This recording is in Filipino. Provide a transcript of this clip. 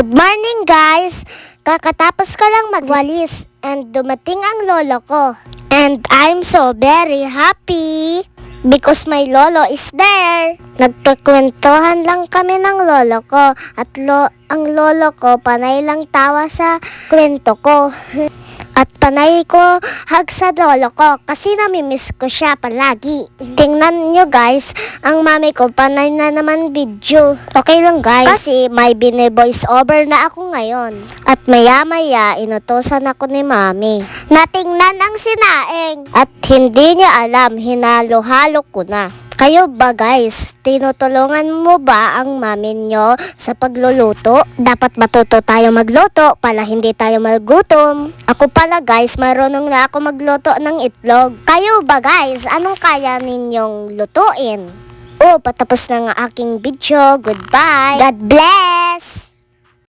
Good morning guys! Kakatapos ko lang magwalis and dumating ang lolo ko. And I'm so very happy because my lolo is there. Nagkakwentuhan lang kami ng lolo ko at ang lolo ko panay lang tawa sa kwento ko. At panay ko hug sa lolo ko kasi namimiss ko siya palagi. Tingnan nyo guys, ang mami ko panay na naman video. Okay lang guys, kasi may bine-voice over na ako ngayon. At maya-maya inutosan ako ni mami. Natingnan ang sinaing. At hindi niya alam, hinalo-halo ko na. Kayo ba guys, tinutulungan mo ba ang mami nyo sa pagluluto? Dapat matuto tayo magluto para hindi tayo magutom. Ako pala guys, marunong na ako magluto ng itlog. Kayo ba guys, anong kaya ninyong lutuin? Patapos na ang aking video. Goodbye. God bless!